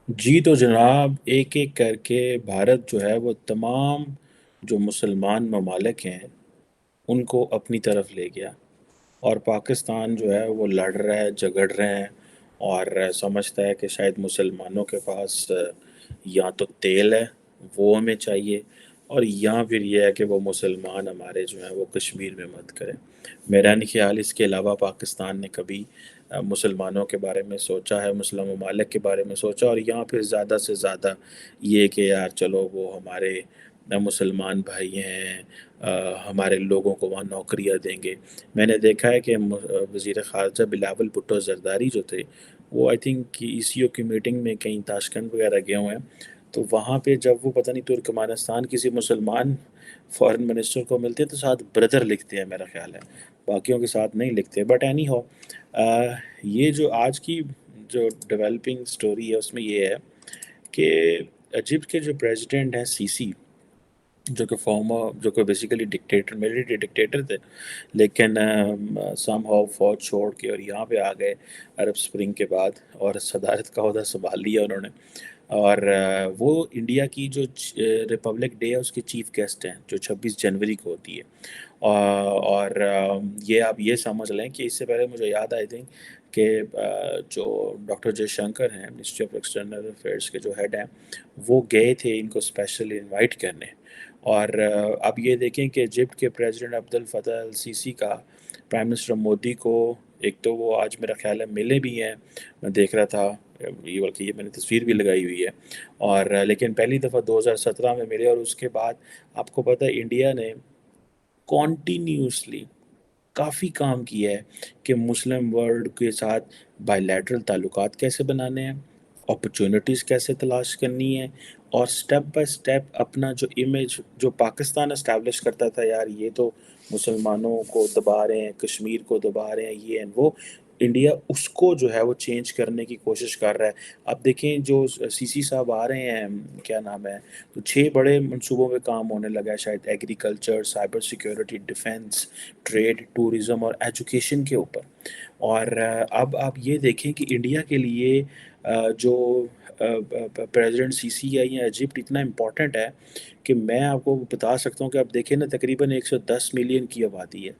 جی تو جناب، ایک ایک کر کے بھارت جو ہے وہ تمام جو مسلمان ممالک ہیں ان کو اپنی طرف لے گیا، اور پاکستان جو ہے وہ لڑ رہا ہے، جھگڑ رہے ہیں، اور سمجھتا ہے کہ شاید مسلمانوں کے پاس یا تو تیل ہے وہ ہمیں چاہیے، اور یا پھر یہ ہے کہ وہ مسلمان ہمارے جو ہیں وہ کشمیر میں مت کریں۔ میرا نہیں خیال اس کے علاوہ پاکستان نے کبھی مسلمانوں کے بارے میں سوچا ہے، مسلم ممالک کے بارے میں سوچا، اور یہاں پھر زیادہ سے زیادہ یہ کہ یار چلو وہ ہمارے مسلمان بھائی ہیں، ہمارے لوگوں کو وہاں نوکریاں دیں گے۔ میں نے دیکھا ہے کہ وزیر خارجہ بلاول بھٹو زرداری جو تھے، وہ آئی تھنک ای سی او کی میٹنگ میں کہیں تاشکند وغیرہ گئے ہوئے ہیں، تو وہاں پہ جب وہ پتہ نہیں ترکمانستان کسی مسلمان فارن منسٹر کو ملتے ہیں تو ساتھ بردر لکھتے ہیں، میرا خیال ہے باقیوں کے ساتھ نہیں لکھتے۔ بٹ اینی ہو، یہ جو آج کی جو ڈیولپنگ سٹوری ہے اس میں یہ ہے کہ ایجپٹ کے جو پریزیڈنٹ ہیں سی سی، جو کہ بیسیکلی ڈکٹیٹر، ملٹری ڈکٹیٹر تھے، لیکن سم ہاؤ فوج چھوڑ کے اور یہاں پہ آ گئے عرب سپرنگ کے بعد، اور صدارت کا عہدہ سنبھال لیا انہوں نے، اور وہ انڈیا کی جو ریپبلک ڈے ہے اس کے چیف گیسٹ ہیں، جو 26 جنوری کو ہوتی ہے۔ اور یہ آپ یہ سمجھ لیں کہ اس سے پہلے مجھے یاد آئی تھنک کہ جو ڈاکٹر جے شنکر ہیں، منسٹری آف ایکسٹرنل افیئرس کے جو ہیڈ ہیں، وہ گئے تھے ان کو اسپیشلی انوائٹ کرنے۔ اور اب یہ دیکھیں کہ ایجپٹ کے پریزیڈنٹ عبد الفتح السیسی کا پرائم منسٹر مودی کو، ایک تو وہ آج میرا خیال ہے ملے بھی ہیں، میں دیکھ رہا تھا، یہ بلکہ یہ میں نے تصویر بھی لگائی ہوئی ہے، اور لیکن پہلی دفعہ 2017 میں ملے، اور اس کے بعد آپ کو پتہ ہے انڈیا نے کانٹینیوسلی کافی کام کیا ہے کہ مسلم ورلڈ کے ساتھ بائی لیٹرل تعلقات کیسے بنانے ہیں، اپرچونٹیز کیسے تلاش کرنی ہے، اور سٹیپ بائی سٹیپ اپنا جو امیج جو پاکستان اسٹیبلش کرتا تھا، یار یہ تو مسلمانوں کو دبا رہے ہیں، کشمیر کو دبا رہے ہیں، یہ ہیں وہ، انڈیا اس کو جو ہے وہ چینج کرنے کی کوشش کر رہا ہے۔ اب دیکھیں جو سی سی صاحب آ رہے ہیں، کیا نام ہے، تو 6 بڑے منصوبوں پہ کام ہونے لگا ہے، شاید agriculture, cyber security, defence, trade, tourism اور ایجوکیشن کے اوپر۔ اور اب آپ یہ دیکھیں کہ انڈیا کے لیے جو پریزیڈنٹ سی سی ہے یا ایجپٹ اتنا امپورٹنٹ ہے کہ میں آپ کو بتا سکتا ہوں کہ آپ دیکھیں نا، تقریباً 110 ملین کی آبادی ہے،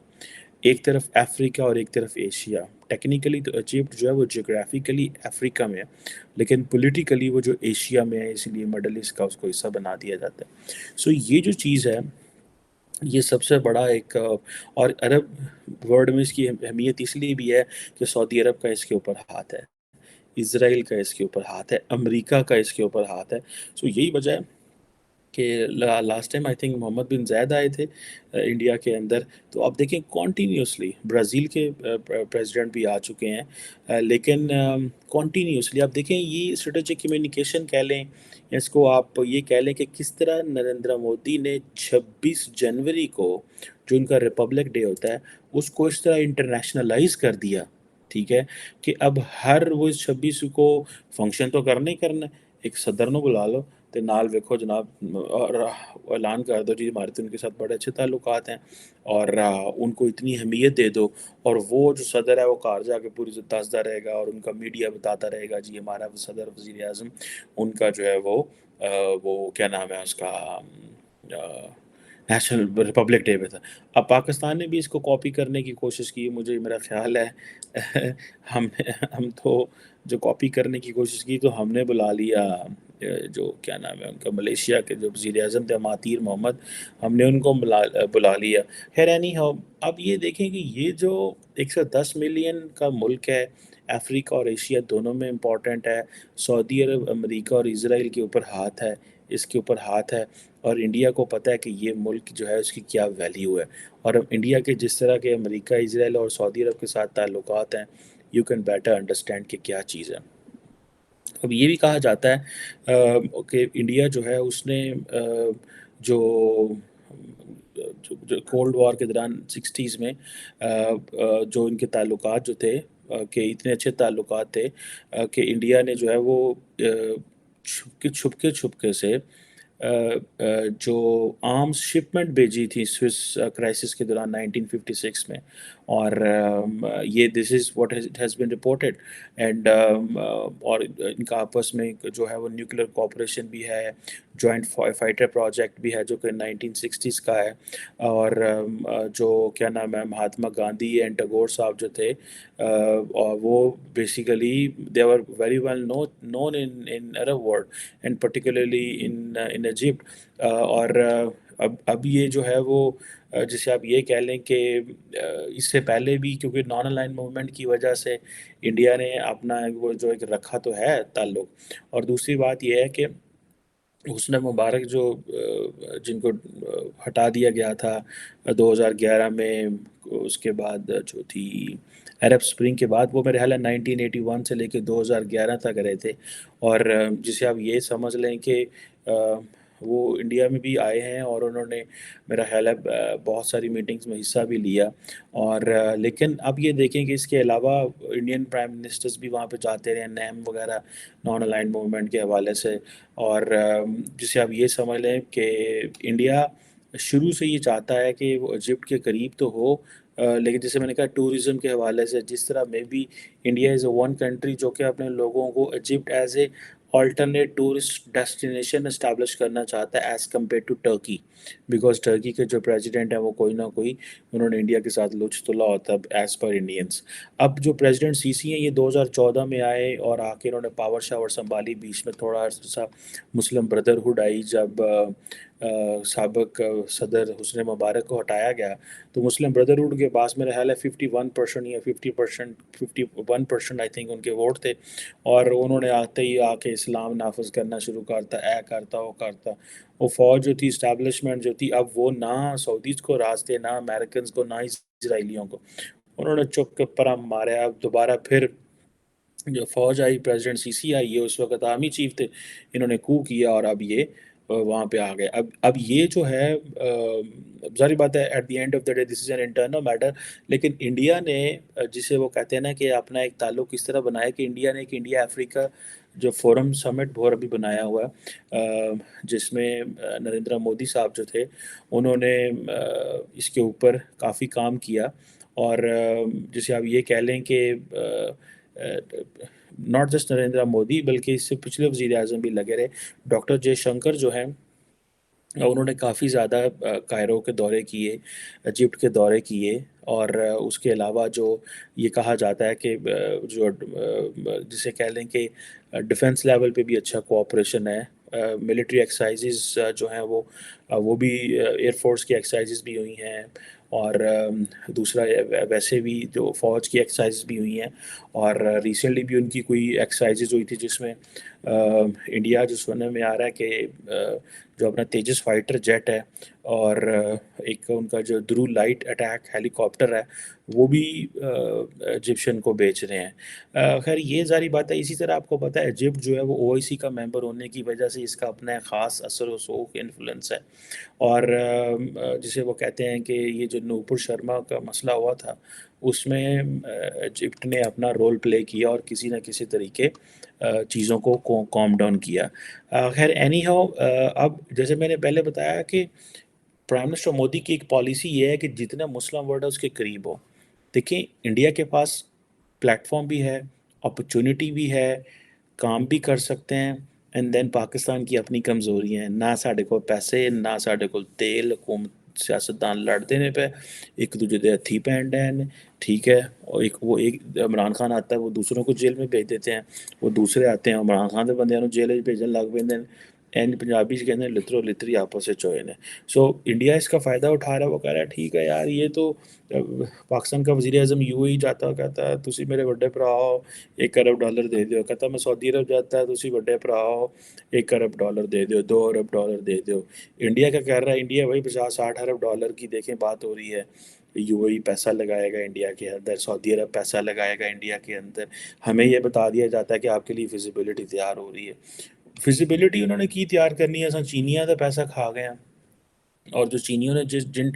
ایک طرف افریقہ اور ایک طرف ایشیا۔ ٹیکنیکلی تو ایجپٹ جو ہے وہ جغرافیکلی افریقہ میں ہے، لیکن پولیٹیکلی وہ جو ایشیا میں ہے، اس لیے مڈل ایسٹ کا اس کو حصہ بنا دیا جاتا ہے۔ سو یہ جو چیز ہے، یہ سب سے بڑا ایک اور عرب ورلڈ میں اس کی اہمیت اس لیے بھی ہے کہ سعودی عرب کا اس کے اوپر ہاتھ ہے، اسرائیل کا اس کے اوپر ہاتھ ہے، امریکہ کا اس کے اوپر ہاتھ ہے۔ سو یہی وجہ ہے کہ لاسٹ ٹائم آئی تھنک محمد بن زید آئے تھے انڈیا کے اندر، تو آپ دیکھیں کانٹینیوسلی برازیل کے پریزیڈنٹ بھی آ چکے ہیں، لیکن کانٹینیوسلی آپ دیکھیں یہ اسٹریٹجک کمیونیکیشن کہہ لیں، یا اس کو آپ یہ کہہ لیں کہ کس طرح نریندر مودی نے 26 جنوری کو، جو ان کا ریپبلک ڈے ہوتا ہے، اس کو اس طرح انٹرنیشنلائز کر دیا، ٹھیک ہے، کہ اب ہر وہ اس 26 کو فنکشن تو کرنا ہی کرنا ہے، ایک صدر نو بلا لو تے نال ویکھو جناب، اور اعلان کر دو جی ہمارے تو ان کے ساتھ بڑے اچھے تعلقات ہیں، اور ان کو اتنی اہمیت دے دو، اور وہ جو صدر ہے وہ کار جا کے پوری دستا رہے گا، اور ان کا میڈیا بتاتا رہے گا جی ہمارا صدر وزیر اعظم ان کا جو ہے وہ کیا نام ہے اس کا، نیشنل ریپبلک ڈے پہ تھا۔ اب پاکستان نے بھی اس کو کاپی کرنے کی کوشش کی، مجھے میرا خیال ہے ہم ہم تو جو کاپی کرنے کی کوشش کی تو ہم نے بلا لیا جو کیا نام ہے ان کا، ملیشیا کے جو وزیر اعظم تھے مہاتیر محمد، ہم نے ان کو بلا لیا۔ خیر اینی ہاؤ، اب یہ دیکھیں کہ یہ جو 110 ملین کا ملک ہے، افریقہ اور ایشیا دونوں میں امپورٹنٹ ہے، سعودی عرب، امریکہ اور اسرائیل کے اوپر ہاتھ ہے، اس کے اوپر ہاتھ ہے، اور انڈیا کو پتہ ہے کہ یہ ملک جو ہے اس کی کیا ویلیو ہے، اور اب انڈیا کے جس طرح کے امریکہ، اسرائیل اور سعودی عرب کے ساتھ تعلقات ہیں، یو کین بیٹر انڈرسٹینڈ کہ کیا چیز ہے۔ اب یہ بھی کہا جاتا ہے کہ انڈیا جو ہے اس نے جو جو کولڈ وار کے دوران 60s میں جو ان کے تعلقات جو تھے، کہ اتنے اچھے تعلقات تھے کہ انڈیا نے جو ہے وہ چھپکے سے جو آرمز شپمنٹ بھیجی تھی سوئس کرائسس کے دوران 1956 میں، اور یہ this is what it has been reported. And اور ان کا آپس میں جو ہے وہ نیوکلیر کوپریشن بھی ہے, جوائنٹ فائٹر پروجیکٹ بھی ہے جو کہ 1960s کا ہے. اور جو کیا نام ہے, مہاتما گاندھی اینڈ ٹیگور صاحب جو تھے, اور وہ basically they are very well known in Arab world and particularly in Egypt. اور اب یہ جو ہے وہ جسے آپ یہ کہہ لیں کہ اس سے پہلے بھی, کیونکہ نان الائن موومنٹ کی وجہ سے انڈیا نے اپنا وہ جو ایک رکھا تو ہے تعلق. اور دوسری بات یہ ہے کہ حسن مبارک جو جن کو ہٹا دیا گیا تھا 2011 میں, اس کے بعد جو تھی عرب اسپرنگ کے بعد, وہ میرے خیال ہے 1981 سے لے کے 2011 تک رہے تھے. اور جسے آپ یہ سمجھ لیں کہ وہ انڈیا میں بھی آئے ہیں اور انہوں نے میرا خیال ہے بہت ساری میٹنگز میں حصہ بھی لیا. اور لیکن اب یہ دیکھیں کہ اس کے علاوہ انڈین پرائم منسٹرز بھی وہاں پہ جاتے رہے, نیم وغیرہ نان الائن موومنٹ کے حوالے سے. اور جسے آپ یہ سمجھ لیں کہ انڈیا شروع سے یہ چاہتا ہے کہ وہ ایجپٹ کے قریب تو ہو, لیکن جیسے میں نے کہا ٹورزم کے حوالے سے, جس طرح میں بھی India is a one country جو کہ اپنے لوگوں کو Egypt as a alternate tourist destination establish کرنا چاہتا ہے as compare to Turkey, because Turkey کے جو پریزیڈنٹ ہیں وہ کوئی نہ کوئی انہوں نے انڈیا کے ساتھ لچ تلا ہوتا ہے ایز پر انڈینس. اب جو پریزیڈنٹ سی سی ہیں یہ 2014 میں آئے اور آ کے انہوں نے پاور شاور سنبھالی, بیچ میں تھوڑا سا مسلم بردرہڈ آئی جب سابق صدر حسن مبارک کو ہٹایا گیا, تو مسلم بردرہڈ کے پاس میرا خیال ہے 51% یا 51% آئی تھنک ان کے ووٹ تھے. اور انہوں نے آتے ہی آ کے اسلام نافذ کرنا شروع کرتا, کرتا وہ کرتا. وہ فوج جو تھی, اسٹیبلشمنٹ جو تھی, اب وہ نہ سعودیز کو راستے, نہ امریکنز کو, نہ اسرائیلیوں کو, انہوں نے چپ کے پرم مارے. اب دوبارہ پھر جو فوج آئی, پریزیڈنٹ سی سی آئی, یہ اس وقت آرمی چیف تھے, انہوں نے کو کیا اور اب یہ وہاں پہ آ گئے. اب یہ جو ہے ظاہر بات ہے at the end of the day this is an internal matter, لیکن انڈیا نے جسے وہ کہتے ہیں نا کہ اپنا ایک تعلق اس طرح بنایا کہ انڈیا نے ایک انڈیا افریقہ جو فورم سمٹ وہ ابھی بنایا ہوا ہے, جس میں نریندر مودی صاحب جو تھے انہوں نے اس کے اوپر کافی کام کیا. اور جسے آپ یہ کہہ لیں کہ ناٹ جسٹ نریندر مودی بلکہ اس سے پچھلے وزیر اعظم بھی لگے رہے. ڈاکٹر جے شنکر جو ہیں انہوں نے کافی زیادہ کائرو کے دورے کیے, ایجپٹ کے دورے کیے. اور اس کے علاوہ جو یہ کہا جاتا ہے کہ جو جسے کہہ لیں کہ ڈیفنس لیول پہ بھی اچھا کوآپریشن ہے, ملٹری ایکسرسائزز جو ہیں وہ بھی ایئر فورس کی ایکسرسائزز بھی ہوئی ہیں, اور دوسرا ویسے بھی جو فوج کی ایکسرسائزز بھی ہوئی ہیں. اور ریسنٹلی بھی ان کی کوئی ایکسرسائزز ہوئی تھی جس میں انڈیا جو سننے میں آ رہا ہے کہ جو اپنا تیجس فائٹر جیٹ ہے اور ایک ان کا جو درو لائٹ اٹیک ہیلی کاپٹر ہے وہ بھی ایجپشن کو بیچ رہے ہیں. خیر یہ ظاہری بات ہے. اسی طرح آپ کو پتہ ہے ایجپٹ جو ہے وہ او آئی سی کا ممبر ہونے کی وجہ سے اس کا اپنا خاص اثر و رسوخ انفلوئنس ہے. اور جسے وہ کہتے ہیں کہ یہ جو نوپور شرما کا مسئلہ ہوا تھا اس میں ایجپٹ نے اپنا رول پلے کیا اور کسی نہ کسی طریقے چیزوں کو کام ڈاؤن کیا. خیر اینی ہاؤ, اب جیسے میں نے پہلے بتایا کہ پرائم منسٹر مودی کی ایک پالیسی یہ ہے کہ جتنا مسلم ورلڈ ہے اس کے قریب ہو. دیکھیں انڈیا کے پاس پلیٹ فارم بھی ہے, اپرچونٹی بھی ہے, کام بھی کر سکتے ہیں. اینڈ دین پاکستان کی اپنی کمزوری ہیں, نہ ساڈے کو پیسے, نہ ساڈے کو تیل, حکومت سیاستدان لڑ دینے پہ ایک دوجے دے ہتھی پہن ڈے نے, ٹھیک ہے. اور ایک عمران خان آتا ہے وہ دوسروں کو جیل میں بھیج دیتے ہیں, وہ دوسرے آتے ہیں عمران خان کے بندیاں جیل بھیجن لگ پہ. اینڈ پنجابی سے کہتے ہیں لترو لتری آپس سے چوئے نے. سو انڈیا اس کا فائدہ اٹھا رہا ہے, وہ کہہ رہا ہے ٹھیک ہے یار یہ تو پاکستان کا وزیر اعظم یو اے جاتا کہتا ہے تسی میرے بڑے بھرا ہو $1 ارب دے دیو, کہتا میں سعودی عرب جاتا ہے تسی بڑے بھرا ہو $1 ارب دے دیو, $2 ارب دے دیو. انڈیا کا کہہ رہا ہے انڈیا وہی 50-60 ارب ڈالر کی دیکھیں بات ہو رہی ہے. یو اے پیسہ لگائے گا انڈیا کے اندر, سعودی عرب پیسہ لگائے گا انڈیا کے اندر. ہمیں یہ بتا دیا جاتا ہے کہ آپ کے لیے فیزیبلٹی تیار ہو رہی ہے. فیزیبلٹی انہوں نے کی تیار کرنی ہے, چینیاں تو پیسہ کھا گئے ہیں. اور جو چینیوں نے جن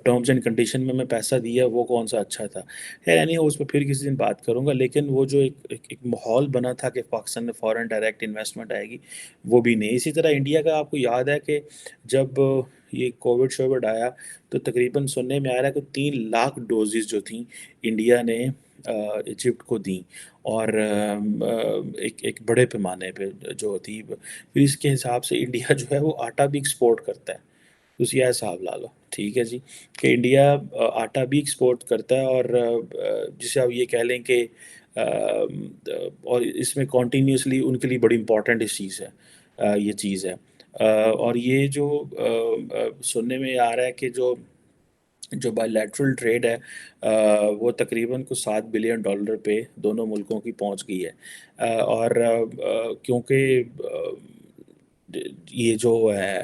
ٹرمز اینڈ کنڈیشن میں پیسہ دیا وہ کون سا اچھا تھا. خیر نہیں اس پہ پھر کسی دن بات کروں گا. لیکن وہ جو ایک ماحول بنا تھا کہ پاکستان میں فورن ڈائریکٹ انویسٹمنٹ آئے گی وہ بھی نہیں. اسی طرح انڈیا کا آپ کو یاد ہے کہ جب یہ کووڈ شووڈ آیا تو تقریباً سننے میں آ رہا ہے کہ 3 لاکھ ڈوزز جو تھیں انڈیا نے ایجپٹ کو دیں، اور ایک بڑے پیمانے پہ جو تھی. پھر اس کے حساب سے انڈیا جو ہے وہ آٹا بھی ایکسپورٹ کرتا ہے. اسی یہ حساب لا لو، ٹھیک ہے جی، کہ انڈیا آٹا بھی ایکسپورٹ کرتا ہے، اور جسے آپ یہ کہہ لیں کہ اور اس میں کنٹینیوسلی ان کے لیے بڑی امپورٹنٹ اس چیز ہے، یہ چیز ہے. اور یہ جو سننے میں آ رہا ہے کہ جو بائی لیٹرل ٹریڈ ہے وہ تقریباً کچھ $7 بلین پہ دونوں ملکوں کی پہنچ گئی ہے. اور کیونکہ یہ جو ہے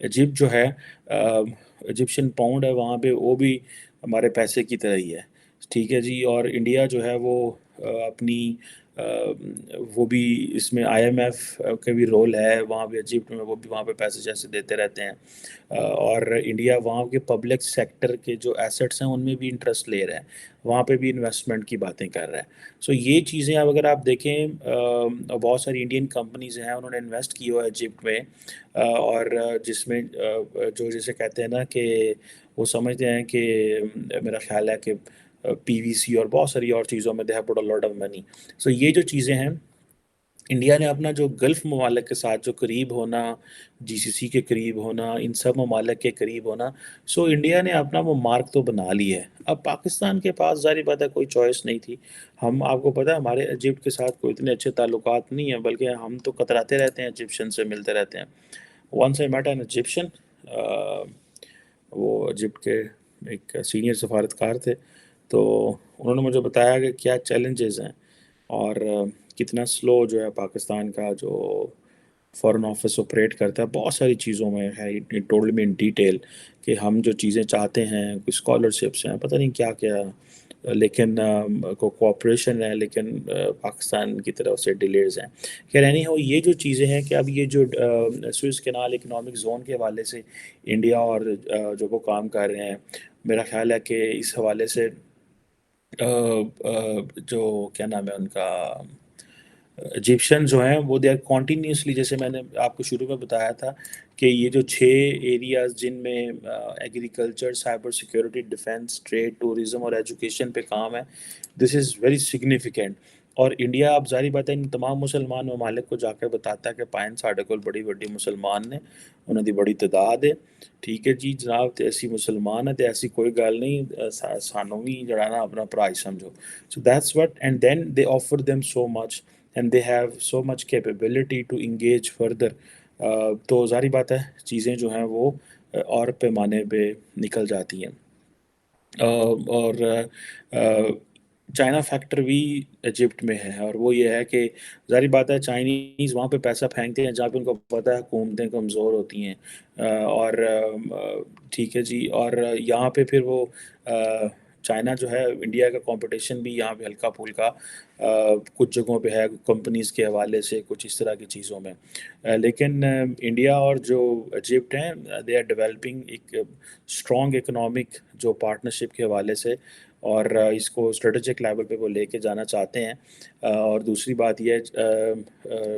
ایجپٹ جو ہے ایجپشن پاؤنڈ ہے، وہاں پہ وہ بھی ہمارے پیسے کی طرح ہی ہے، ٹھیک ہے جی. اور انڈیا جو ہے وہ اپنی وہ بھی اس میں آئی ایم ایف کا بھی رول ہے وہاں پہ ایجپٹ میں، وہ بھی وہاں پہ پیسے جیسے دیتے رہتے ہیں. اور انڈیا وہاں کے پبلک سیکٹر کے جو ایسٹس ہیں ان میں بھی انٹرسٹ لے رہا ہے، وہاں پہ بھی انویسٹمنٹ کی باتیں کر رہا ہے. سو یہ چیزیں اب اگر آپ دیکھیں بہت ساری انڈین کمپنیز ہیں انہوں نے انویسٹ کیا ہوا ہے ایجپٹ میں، اور جس میں جو جسے کہتے ہیں نا کہ وہ سمجھتے ہیں کہ میرا خیال ہے کہ پی وی سی اور بہت ساری اور چیزوں میں they have put a lot of money. سو یہ جو چیزیں ہیں انڈیا نے اپنا جو گلف ممالک کے ساتھ جو قریب ہونا، جی سی سی کے قریب ہونا، ان سب ممالک کے قریب ہونا، سو انڈیا نے اپنا وہ مارک تو بنا لی ہے. اب پاکستان کے پاس ظاہر بات ہے کوئی چوائس نہیں تھی. ہم آپ کو پتہ ہے ہمارے ایجپٹ کے ساتھ کوئی اتنے اچھے تعلقات نہیں ہیں، بلکہ ہم تو کتراتے رہتے ہیں ایجپشن سے، ملتے رہتے ہیں. Once I met an Egyptian, وہ ایجپٹ کے ایک سینئر سفارتکار تھے، تو انہوں نے مجھے بتایا کہ کیا چیلنجز ہیں اور کتنا سلو جو ہے پاکستان کا جو فارن آفس آپریٹ کرتا ہے بہت ساری چیزوں میں ہے. ٹولڈ می ان ڈیٹیل کہ ہم جو چیزیں چاہتے ہیں، کوئی اسکالرشپس ہیں، پتہ نہیں کیا کیا، لیکن کوآپریشن ہے، لیکن پاکستان کی طرف سے ڈیلیز ہیں. خیر اینی ہو، یہ جو چیزیں ہیں کہ اب یہ جو سوئس کینال اکنامک زون کے حوالے سے انڈیا اور جو وہ کام کر رہے ہیں، میرا خیال ہے کہ اس حوالے سے جو کیا نام ہے ان کا، ایجپشن جو ہیں وہ دے آر کنٹینیوسلی، جیسے میں نے آپ کو شروع میں بتایا تھا کہ یہ جو 6 ایریاز جن میں agriculture, cyber security, defence, trade, tourism اور ایجوکیشن پہ کام ہے، دس از ویری سگنیفیکینٹ. اور انڈیا اب ظاہری بات ہے ان تمام مسلمان ممالک کو جا کے بتاتا ہے کہ پائن ساڈے کو بڑی بڑی مسلمان نے، انہوں دی بڑی تعداد ہے، ٹھیک ہے جی جناب، تے ایسی مسلمان ہے تے ایسی کوئی گل نہیں، سانوں بھی جڑا نا اپنا پرائی سمجھو. So that's what, and then they offer them so much and they have so much capability to engage further. تو ظاہری بات ہے چیزیں جو ہیں وہ اور پیمانے پہ نکل جاتی ہیں. اور چائنا فیکٹر بھی ایجپٹ میں ہے، اور وہ یہ ہے کہ ظاہری بات ہے چائنیز وہاں پہ پیسہ پھینکتے ہیں جہاں پہ ان کو پتہ ہے حکومتیں کمزور ہوتی ہیں. اور ٹھیک ہے جی، اور یہاں پہ پھر وہ چائنا جو ہے انڈیا کا کمپٹیشن بھی یہاں پہ ہلکا پھلکا کچھ جگہوں پہ ہے، کمپنیز کے حوالے سے کچھ اس طرح کی چیزوں میں. لیکن انڈیا اور جو ایجپٹ ہیں دے آر ڈیولپنگ ایک اسٹرانگ اکنامک جو پارٹنرشپ کے حوالے سے، اور اس کو اسٹریٹجک لیول پہ وہ لے کے جانا چاہتے ہیں. اور دوسری بات یہ ہے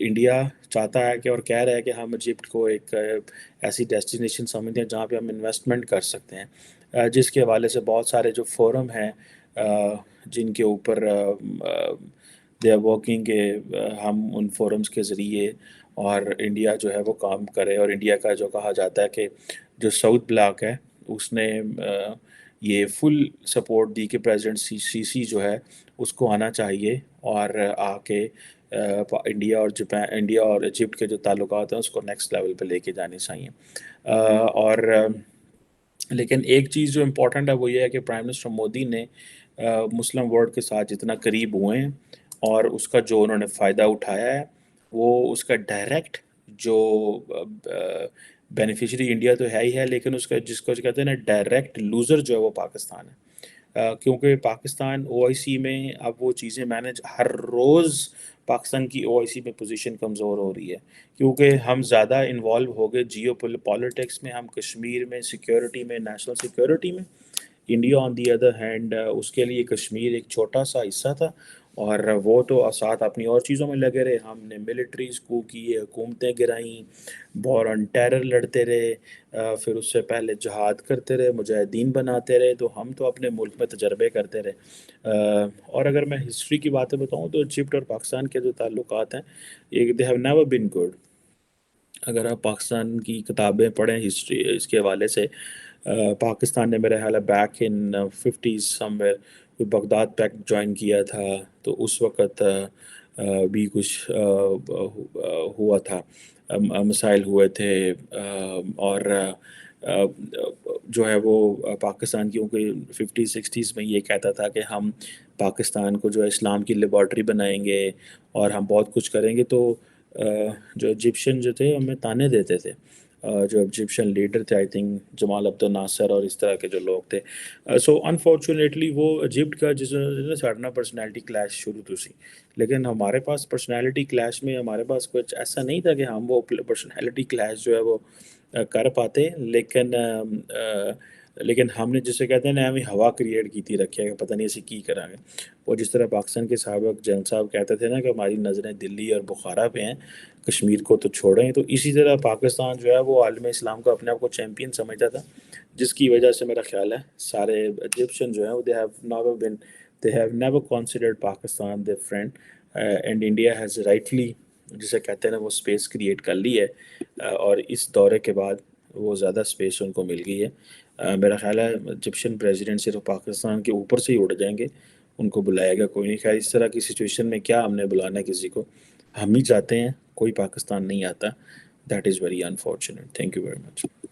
انڈیا چاہتا ہے کہ اور کہہ رہا ہے کہ ہم ایجپٹ کو ایک ایسی ڈیسٹینیشن سمجھتے ہیں جہاں پہ ہم انویسٹمنٹ کر سکتے ہیں، جس کے حوالے سے بہت سارے جو فورم ہیں جن کے اوپر دے آر ورکنگ کہ ہم ان فورمز کے ذریعے اور انڈیا جو ہے وہ کام کرے. اور انڈیا کا جو کہا جاتا ہے کہ جو ساؤتھ بلاک ہے اس نے یہ فل سپورٹ دی کہ پریزیڈنٹ سی جو ہے اس کو آنا چاہیے اور آ کے انڈیا اور ایجپٹ کے جو تعلقات ہیں اس کو نیکسٹ لیول پہ لے کے جانے چاہیے. اور لیکن ایک چیز جو امپورٹنٹ ہے وہ یہ ہے کہ پرائم منسٹر مودی نے مسلم ورلڈ کے ساتھ جتنا قریب ہوئے ہیں اور اس کا جو انہوں نے فائدہ اٹھایا ہے، وہ اس کا ڈائریکٹ جو بینیفیشری انڈیا تو ہے ہی ہے، لیکن اس کا جس کو کہتے ہیں نا ڈائریکٹ لوزر جو ہے وہ پاکستان ہے. کیونکہ پاکستان او آئی سی میں اب وہ چیزیں مینج، ہر روز پاکستان کی او آئی سی میں پوزیشن کمزور ہو رہی ہے کیونکہ ہم زیادہ انوالو ہو گئے جیو پالیٹکس میں، ہم کشمیر میں سیکیورٹی میں، نیشنل سیکیورٹی میں. India on the other hand اس کے لیے کشمیر ایک چھوٹا سا حصہ تھا، اور وہ تو ساتھ اپنی اور چیزوں میں لگے رہے، ہم نے ملٹریز کو کی، حکومتیں گرائیں، وار آن ٹیرر لڑتے رہے، پھر اس سے پہلے جہاد کرتے رہے، مجاہدین بناتے رہے، تو ہم تو اپنے ملک میں تجربے کرتے رہے۔ اور اگر میں ہسٹری کی باتیں بتاؤں تو ایجپٹ اور پاکستان کے جو تعلقات ہیں، ایک they have never been good. اگر آپ پاکستان کی کتابیں پڑھیں ہسٹری اس کے حوالے سے، پاکستان نے میرا خیال ہے back in 50s some where Baghdad packet join کیا تھا، تو اس وقت بھی کچھ ہوا تھا، مسائل ہوئے تھے، اور جو ہے وہ پاکستان کیونکہ 50 60s میں یہ کہتا تھا کہ ہم پاکستان کو جو ہے اسلام کی لیبارٹری بنائیں گے اور ہم بہت کچھ کریں گے، تو جو ایجپشین جو تھے ہمیں تانے دیتے تھے، جو ایجپشین لیڈر تھے، آئی تھنک جمال عبد الناصر اور اس طرح کے جو لوگ تھے، سو انفارچونیٹلی وہ ایجپٹ کا جس نے ساڑھنا پرسنالٹی کلیش شروع تو سی، لیکن ہمارے پاس پرسنالٹی کلیش میں ہمارے پاس کچھ ایسا نہیں تھا کہ ہم وہ پرسنالٹی کلیش جو ہے وہ کر پاتے، لیکن ہم نے جسے کہتے ہیں نا ہمیں ہوا کریٹ کی تھی رکھے کہ پتہ نہیں اسی کی کریں گے، وہ جس طرح پاکستان کے سابق جنرل صاحب کہتے تھے نا کہ ہماری نظریں دلی اور بخارا پہ ہیں، کشمیر کو تو چھوڑیں، تو اسی طرح پاکستان جو ہے وہ عالم اسلام کو اپنے آپ کو چیمپئن سمجھتا تھا، جس کی وجہ سے میرا خیال ہے سارے ایجپشن جو ہیں they have never considered Pakistan their friend, and India has rightly جسے کہتے ہیں نا وہ اسپیس کریٹ کر لی ہے، اور اس دورے کے بعد وہ زیادہ اسپیس ان کو مل گئی ہے۔ میرا خیال ہے ایجپشن پریزیڈنٹ صرف پاکستان کے اوپر سے ہی اڑ جائیں گے، ان کو بلائے گا کوئی نہیں۔ خیر اس طرح کی سچویشن میں کیا ہم نے بلانا ہے کسی کو، ہم ہی جاتے ہیں، کوئی پاکستان نہیں آتا۔ That is very unfortunate. Thank you very much.